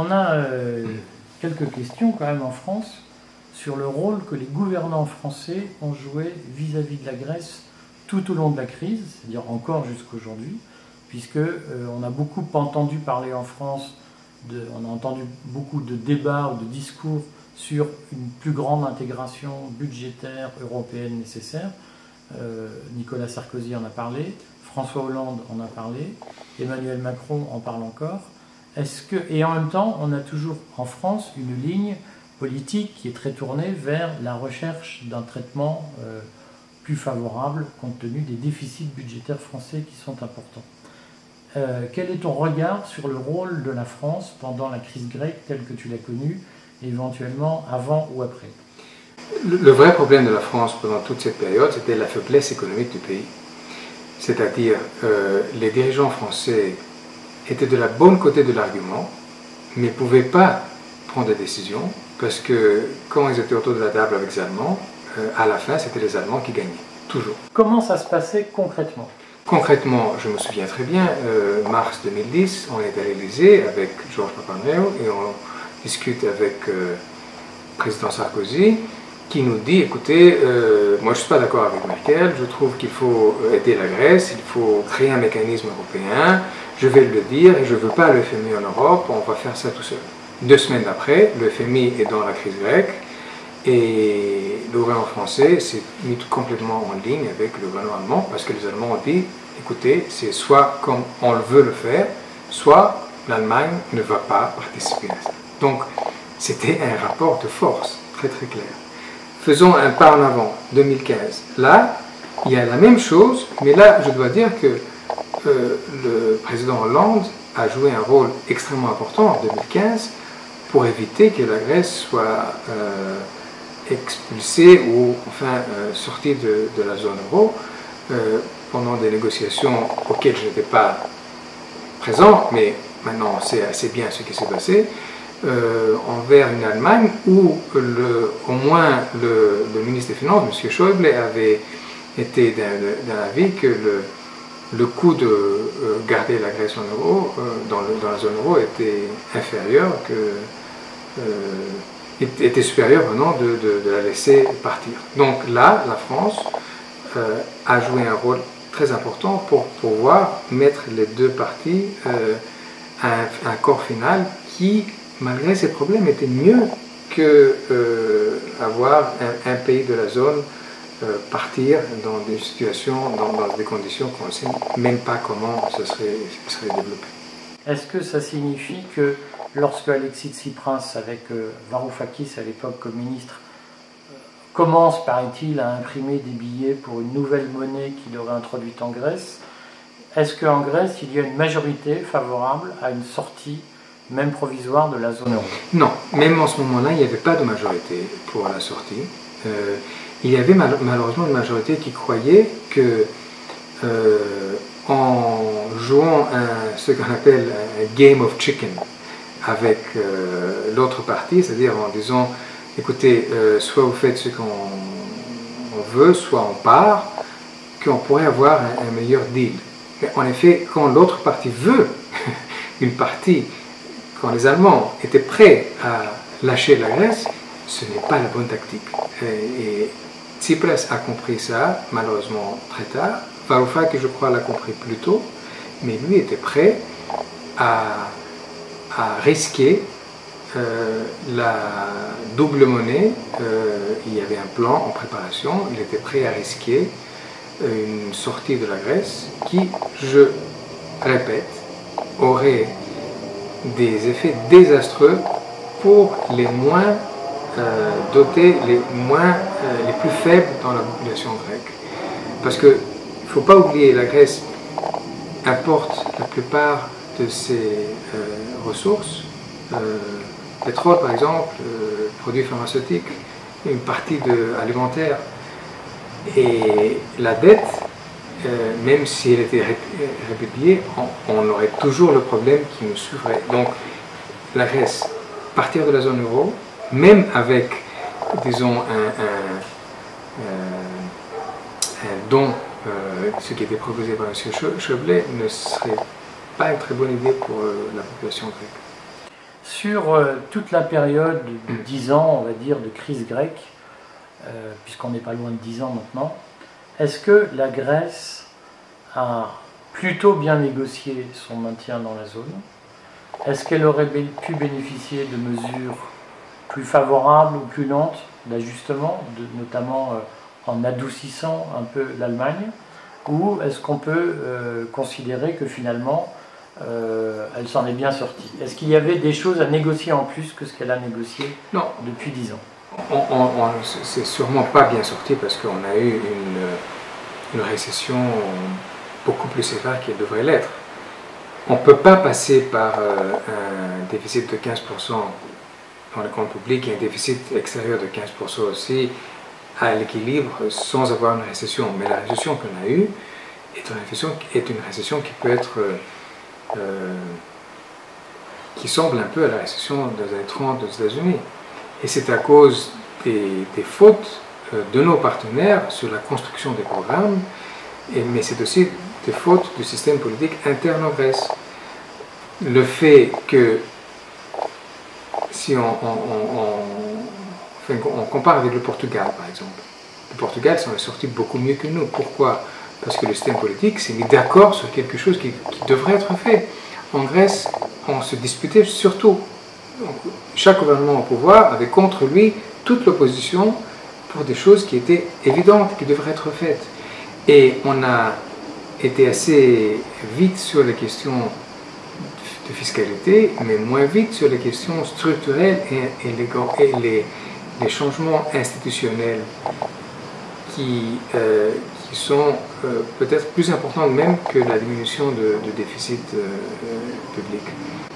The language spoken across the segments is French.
On a quelques questions quand même en France sur le rôle que les gouvernants français ont joué vis-à-vis de la Grèce tout au long de la crise, c'est-à-dire encore jusqu'à aujourd'hui, puisque on a beaucoup entendu parler en France, on a entendu beaucoup de débats ou de discours sur une plus grande intégration budgétaire européenne nécessaire. Nicolas Sarkozy en a parlé, François Hollande en a parlé, Emmanuel Macron en parle encore. Et en même temps, on a toujours en France une ligne politique qui est très tournée vers la recherche d'un traitement plus favorable compte tenu des déficits budgétaires français qui sont importants. Quel est ton regard sur le rôle de la France pendant la crise grecque telle que tu l'as connue, éventuellement avant ou après? Le vrai problème de la France pendant toute cette période, c'était la faiblesse économique du pays. C'est-à-dire, les dirigeants français étaient de la bonne côté de l'argument, mais ne pouvaient pas prendre des décisions, parce que quand ils étaient autour de la table avec les Allemands, à la fin, c'était les Allemands qui gagnaient, toujours. Comment ça se passait concrètement? Concrètement, je me souviens très bien, mars 2010, on est à l'Élysée avec Georges Papandréou et on discute avec le président Sarkozy, qui nous dit, écoutez, moi je ne suis pas d'accord avec Merkel, je trouve qu'il faut aider la Grèce, il faut créer un mécanisme européen, je vais le dire et je ne veux pas le FMI en Europe, on va faire ça tout seul. 2 semaines après, le FMI est dans la crise grecque et le gouvernement français s'est mis complètement en ligne avec le gouvernement allemand parce que les Allemands ont dit, écoutez, c'est soit comme on veut le faire, soit l'Allemagne ne va pas participer à ça. Donc c'était un rapport de force très très clair. Faisons un pas en avant, 2015. Là, il y a la même chose, mais là, je dois dire que le président Hollande a joué un rôle extrêmement important en 2015 pour éviter que la Grèce soit expulsée ou enfin sortie de la zone euro pendant des négociations auxquelles je n'étais pas présent, mais maintenant c'est assez bien ce qui s'est passé. Envers une Allemagne où au moins le ministre des Finances, M. Schäuble, avait été d'un avis que le coût de garder la Grèce en euro, dans la zone euro était inférieur, était supérieur maintenant de la laisser partir. Donc là, la France a joué un rôle très important pour pouvoir mettre les deux parties à un corps final qui, malgré ces problèmes, était mieux que avoir un pays de la zone partir dans des situations, dans des conditions qu'on ne sait même pas comment ça serait développé. Est-ce que ça signifie que lorsque Alexis Tsipras, avec Varoufakis à l'époque comme ministre, commence, paraît-il, à imprimer des billets pour une nouvelle monnaie qu'il aurait introduite en Grèce, est-ce qu'en Grèce, il y a une majorité favorable à une sortie même provisoire de la zone euro? Non, même en ce moment-là, il n'y avait pas de majorité pour la sortie. Il y avait malheureusement une majorité qui croyait que en jouant ce qu'on appelle un game of chicken avec l'autre partie, c'est-à-dire en disant, écoutez, soit vous faites ce qu'on veut, soit on part, qu'on pourrait avoir un meilleur deal. Mais en effet, quand l'autre partie veut une partie, quand les Allemands étaient prêts à lâcher la Grèce, ce n'est pas la bonne tactique. Et Tsipras a compris ça, malheureusement très tard. Varoufakis, je crois, l'a compris plus tôt, mais lui était prêt à risquer la double monnaie. Il y avait un plan en préparation, il était prêt à risquer une sortie de la Grèce qui, je répète, aurait des effets désastreux pour les moins dotés, les plus faibles dans la population grecque. Parce qu'il ne faut pas oublier, la Grèce importe la plupart de ses ressources, pétrole par exemple, produits pharmaceutiques, une partie alimentaire. Et la dette, même si elle était répudiée, on aurait toujours le problème qui nous suivrait. Donc la Grèce, partir de la zone euro, même avec, disons, un don, ce qui était proposé par M. Schäuble, ne serait pas une très bonne idée pour la population grecque. Sur toute la période de 10 ans, on va dire, de crise grecque, puisqu'on n'est pas loin de 10 ans maintenant, est-ce que la Grèce a plutôt bien négocié son maintien dans la zone? Est-ce qu'elle aurait pu bénéficier de mesures plus favorables ou plus lentes d'ajustement, notamment en adoucissant un peu l'Allemagne? Ou est-ce qu'on peut considérer que finalement elle s'en est bien sortie? Est-ce qu'il y avait des choses à négocier en plus que ce qu'elle a négocié depuis 10 ans? C'est sûrement pas bien sorti parce qu'on a eu une récession beaucoup plus sévère qu'elle devrait l'être. On ne peut pas passer par un déficit de 15% dans le compte public et un déficit extérieur de 15% aussi à l'équilibre sans avoir une récession. Mais la récession qu'on a eue est une récession qui peut être qui semble un peu à la récession des années 30 aux États-Unis. Et c'est à cause des fautes de nos partenaires sur la construction des programmes, mais c'est aussi des fautes du système politique interne en Grèce. Le fait que, si on compare avec le Portugal, par exemple, le Portugal s'en est sorti beaucoup mieux que nous. Pourquoi? Parce que le système politique s'est mis d'accord sur quelque chose qui devrait être fait. En Grèce, on se disputait surtout. Donc, chaque gouvernement au pouvoir avait contre lui toute l'opposition pour des choses qui étaient évidentes, qui devraient être faites. Et on a été assez vite sur les questions de fiscalité, mais moins vite sur les questions structurelles et les changements institutionnels qui sont peut-être plus importants même que la diminution de déficit public.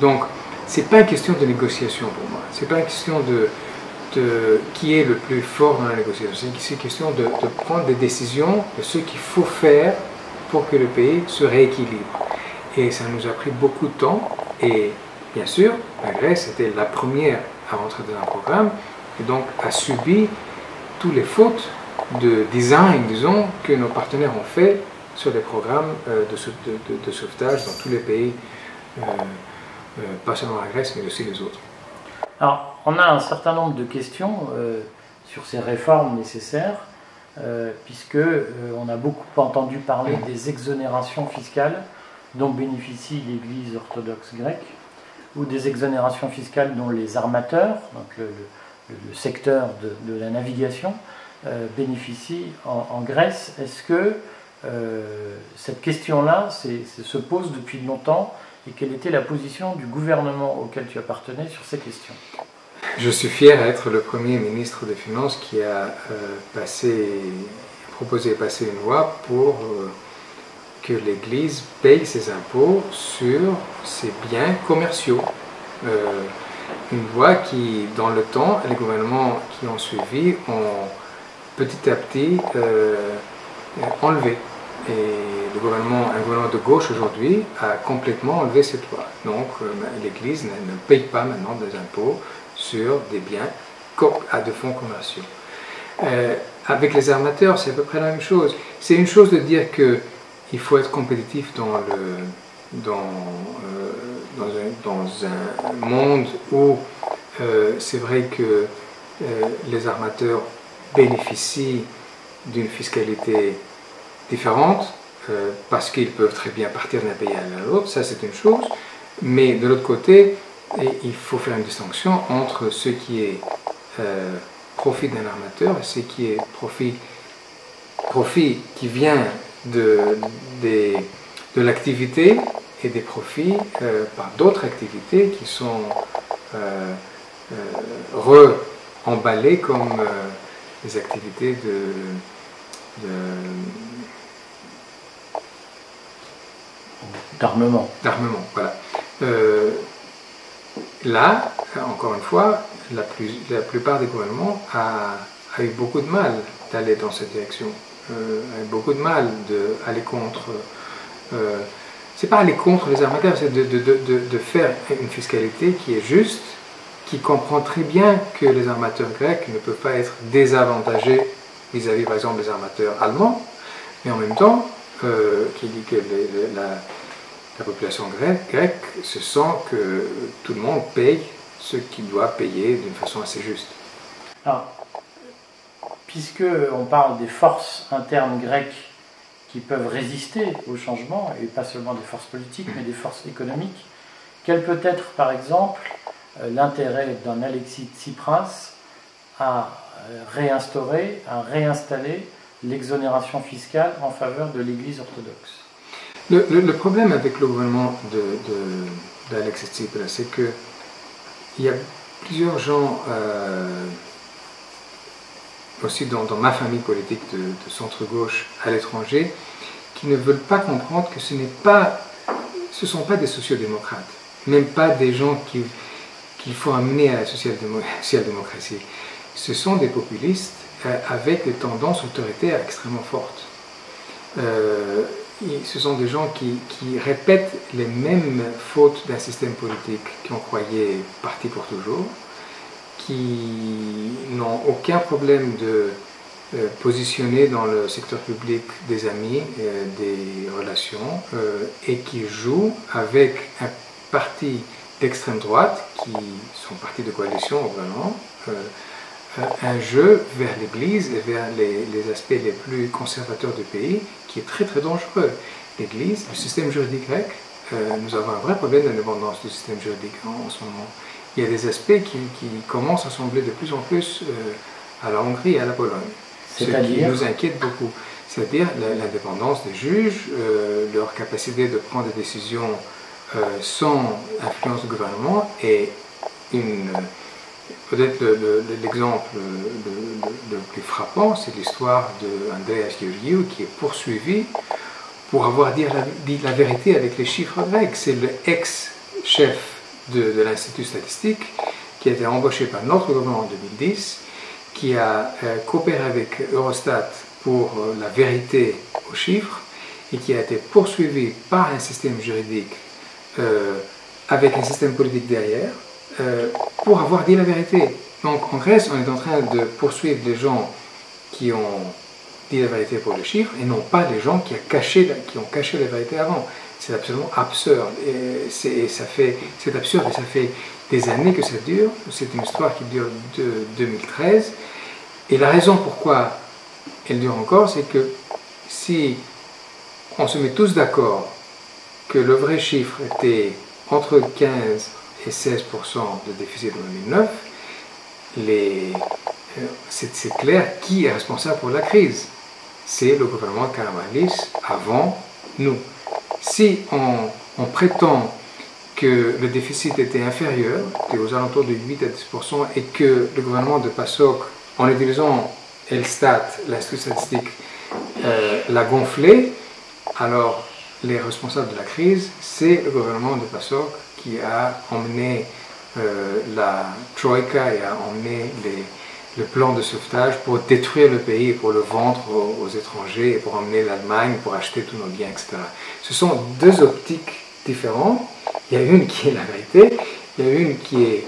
Donc, ce n'est pas une question de négociation pour moi, ce n'est pas une question de qui est le plus fort dans la négociation, c'est une question de prendre des décisions de ce qu'il faut faire pour que le pays se rééquilibre. Et ça nous a pris beaucoup de temps, et bien sûr, la Grèce était la première à rentrer dans un programme, et donc a subi toutes les fautes de design, disons, que nos partenaires ont fait sur les programmes de sauvetage dans tous les pays, pas seulement la Grèce, mais aussi les autres. Alors, on a un certain nombre de questions sur ces réformes nécessaires, puisque on a beaucoup entendu parler des exonérations fiscales dont bénéficie l'Église orthodoxe grecque, ou des exonérations fiscales dont les armateurs, donc le secteur de la navigation, bénéficient en Grèce. Est-ce que cette question-là se pose depuis longtemps, et quelle était la position du gouvernement auquel tu appartenais sur ces questions? Je suis fier d'être le premier ministre des Finances qui a proposé et passé une loi pour que l'Église paye ses impôts sur ses biens commerciaux. Une loi qui, dans le temps, les gouvernements qui ont suivi ont petit à petit enlevé. Et un gouvernement de gauche aujourd'hui a complètement enlevé cette loi. Donc l'Église ne paye pas maintenant des impôts sur des biens à de fonds commerciaux. Avec les armateurs, c'est à peu près la même chose. C'est une chose de dire qu'il faut être compétitif dans un monde où c'est vrai que les armateurs bénéficient d'une fiscalité différente parce qu'ils peuvent très bien partir d'un pays à l'autre, ça c'est une chose, mais de l'autre côté, il faut faire une distinction entre ce qui est profit d'un armateur et ce qui est profit qui vient de l'activité et des profits par d'autres activités qui sont re-emballées comme des activités d'armement. Voilà. Là, encore une fois, la plupart des gouvernements a eu beaucoup de mal d'aller dans cette direction, a eu beaucoup de mal d'aller contre. C'est pas aller contre les armateurs, c'est de faire une fiscalité qui est juste, qui comprend très bien que les armateurs grecs ne peuvent pas être désavantagés vis-à-vis, par exemple, des armateurs allemands, mais en même temps, qui dit que la population grecque se sent que tout le monde paye ce qu'il doit payer d'une façon assez juste. Alors, puisque on parle des forces internes grecques qui peuvent résister au changement, et pas seulement des forces politiques, mais des forces économiques, quel peut être, par exemple, l'intérêt d'un Alexis Tsipras à réinstaurer, à réinstaller l'exonération fiscale en faveur de l'Église orthodoxe? Le problème avec le gouvernement d'Alexis Tsipras, c'est qu'il y a plusieurs gens, aussi dans ma famille politique de centre-gauche à l'étranger, qui ne veulent pas comprendre que ce ne sont pas des sociodémocrates, même pas des gens qu'il faut amener à la social-démocratie. Ce sont des populistes avec des tendances autoritaires extrêmement fortes. Ce sont des gens qui répètent les mêmes fautes d'un système politique qu'on croyait parti pour toujours, qui n'ont aucun problème de positionner dans le secteur public des amis, des relations, et qui jouent avec un parti d'extrême droite, qui sont partis de coalition vraiment, un jeu vers l'Église et vers les aspects les plus conservateurs du pays, qui est très très dangereux. L'Église, le système juridique grec, nous avons un vrai problème d'indépendance du système juridique en ce moment. Il y a des aspects qui commencent à sembler de plus en plus à la Hongrie et à la Pologne. Ce qui nous inquiète beaucoup. C'est-à-dire l'indépendance des juges, leur capacité de prendre des décisions sans influence du gouvernement, et peut-être l'exemple le plus frappant, c'est l'histoire d'Andreas Georgiou, qui est poursuivi pour avoir dit la vérité avec les chiffres grecs. C'est le ex-chef de l'Institut statistique qui a été embauché par notre gouvernement en 2010, qui a coopéré avec Eurostat pour la vérité aux chiffres et qui a été poursuivi par un système juridique avec un système politique derrière pour avoir dit la vérité. Donc en Grèce, on est en train de poursuivre des gens qui ont dit la vérité pour les chiffres et non pas les gens qui ont caché la vérité avant. C'est absolument absurde. C'est absurde et ça fait des années que ça dure. C'est une histoire qui dure de 2013. Et la raison pourquoi elle dure encore, c'est que si on se met tous d'accord que le vrai chiffre était entre 15 et 16% de déficit en 2009, c'est clair qui est responsable pour la crise. C'est le gouvernement de Karamanlis avant nous. Si on prétend que le déficit était inférieur, était aux alentours de 8 à 10%, et que le gouvernement de PASOK, en utilisant Elstat, l'Institut statistique, l'a gonflé, alors les responsables de la crise, c'est le gouvernement de PASOK qui a emmené la Troïka et a emmené le plan de sauvetage pour détruire le pays et pour le vendre aux étrangers et pour emmener l'Allemagne pour acheter tous nos biens, etc. Ce sont deux optiques différentes. Il y a une qui est la vérité, il y a une qui est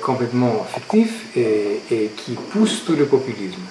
complètement fictive et qui pousse tout le populisme.